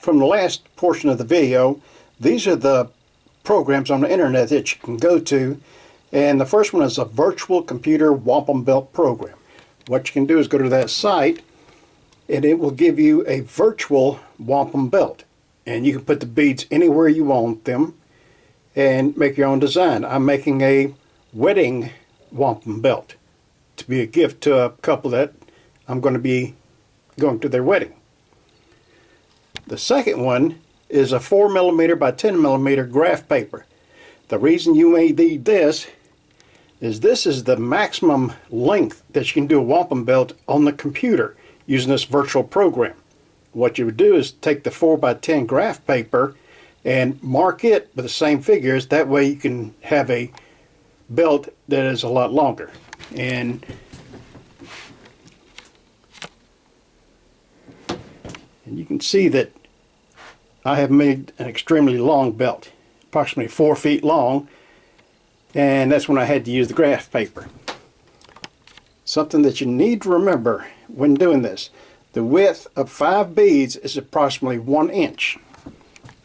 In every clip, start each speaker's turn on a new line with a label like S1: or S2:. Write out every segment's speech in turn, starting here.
S1: from the last portion of the video, these are the programs on the internet that you can go to, and the first one is a virtual computer Wampum Belt program. What you can do is go to that site and it will give you a virtual Wampum Belt, and you can put the beads anywhere you want them and make your own design. I'm making a wedding Wampum Belt to be a gift to a couple that I'm going to be going to their wedding. The second one is a 4mm by 10mm graph paper. The reason you may need this is the maximum length that you can do a wampum belt on the computer using this virtual program. What you would do is take the 4x10 graph paper and mark it with the same figures. That way you can have a belt that is a lot longer. And you can see that I have made an extremely long belt, approximately 4 feet long, and that's when I had to use the graph paper. Something that you need to remember when doing this: the width of 5 beads is approximately 1 inch.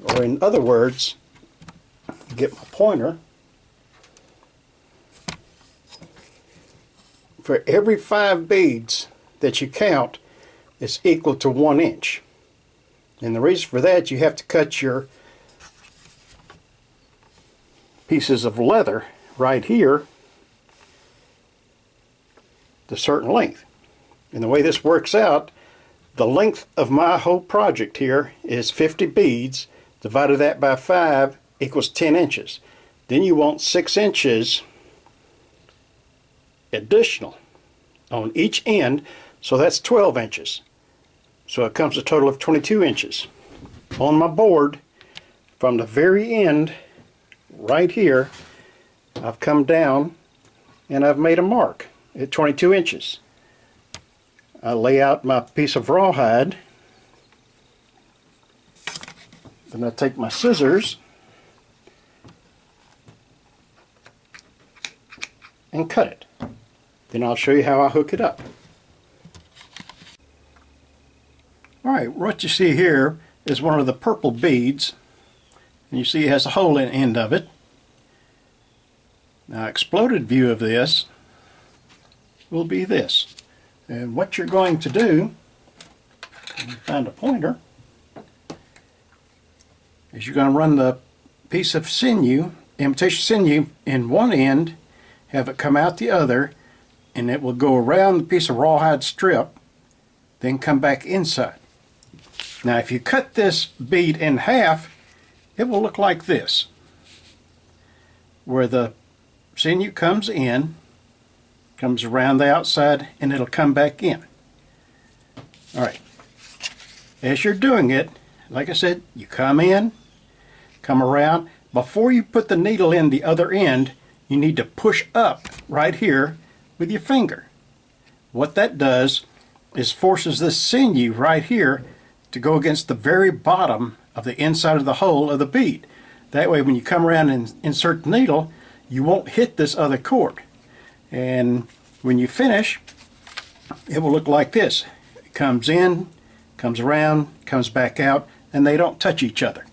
S1: Or in other words, get my pointer, for every 5 beads that you count is equal to 1 inch. And the reason for that, you have to cut your pieces of leather right here to a certain length. And the way this works out, the length of my whole project here is 50 beads. Divided that by 5 equals 10 inches. Then you want 6 inches additional on each end, so that's 12 inches. So it comes a total of 22 inches. On my board, from the very end, right here, I've come down and I've made a mark at 22 inches. I lay out my piece of rawhide, then I take my scissors and cut it. Then I'll show you how I hook it up. Alright, what you see here is one of the purple beads, and you see it has a hole in the end of it. Now, exploded view of this will be this. And what you're going to do, find a pointer, is you're going to run the piece of sinew, imitation sinew, in one end, have it come out the other, and it will go around the piece of rawhide strip, then come back inside. Now, if you cut this bead in half, it will look like this, where the sinew comes in, comes around the outside, and it'll come back in. Alright, as you're doing it, like I said, you come in, come around. Before you put the needle in the other end, you need to push up right here with your finger. What that does is forces this sinew right here to go against the very bottom of the inside of the hole of the bead. That way when you come around and insert the needle, you won't hit this other cord. And when you finish, it will look like this. It comes in, comes around, comes back out, and they don't touch each other.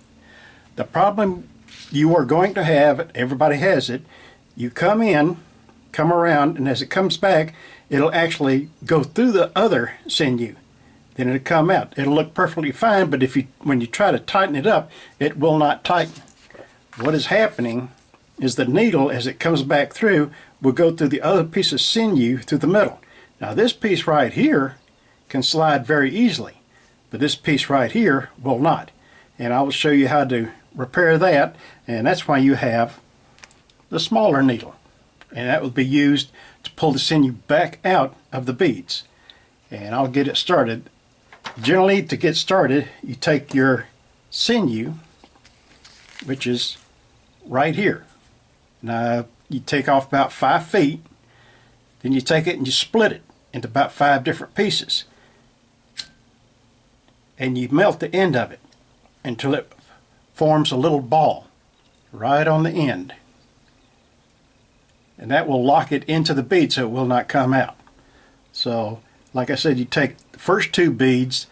S1: The problem you are going to have, everybody has it, you come in, come around, and as it comes back, it'll actually go through the other sinew. Then it'll come out. It'll look perfectly fine, but when you try to tighten it up, it will not tighten. What is happening is the needle, as it comes back through, will go through the other piece of sinew through the middle. Now this piece right here can slide very easily, but this piece right here will not. And I will show you how to repair that, and that's why you have the smaller needle. And that will be used to pull the sinew back out of the beads. And I'll get it started. Generally, to get started, you take your sinew, which is right here. Now, you take off about 5 feet, then you take it and you split it into about 5 different pieces. And you melt the end of it until it forms a little ball right on the end. And that will lock it into the bead so it will not come out. So, like I said, you take the first 2 beads,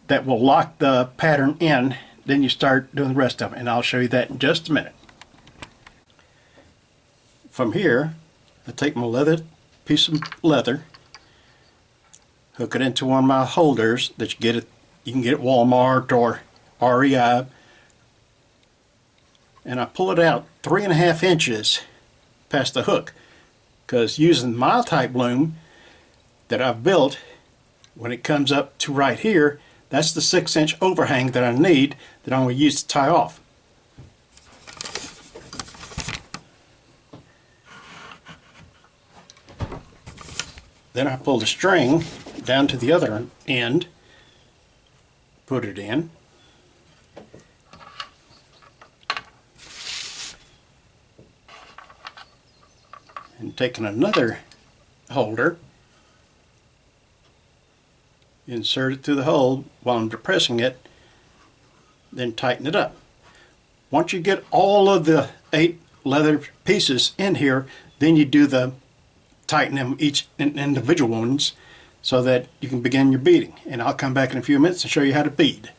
S1: that will lock the pattern in. Then you start doing the rest of it, and I'll show you that in just a minute. From here, I take my piece of leather, hook it into one of my holders that you can get at Walmart or REI, and I pull it out 3.5 inches past the hook, because using my type loom that I've built, when it comes up to right here, that's the 6-inch overhang that I need, that I'm going to use to tie off. Then I pull the string down to the other end, put it in, and taking another holder, insert it through the hole while I'm depressing it, then tighten it up. Once you get all of the 8 leather pieces in here, then you do the tighten them each individual ones so that you can begin your beading. And I'll come back in a few minutes and show you how to bead.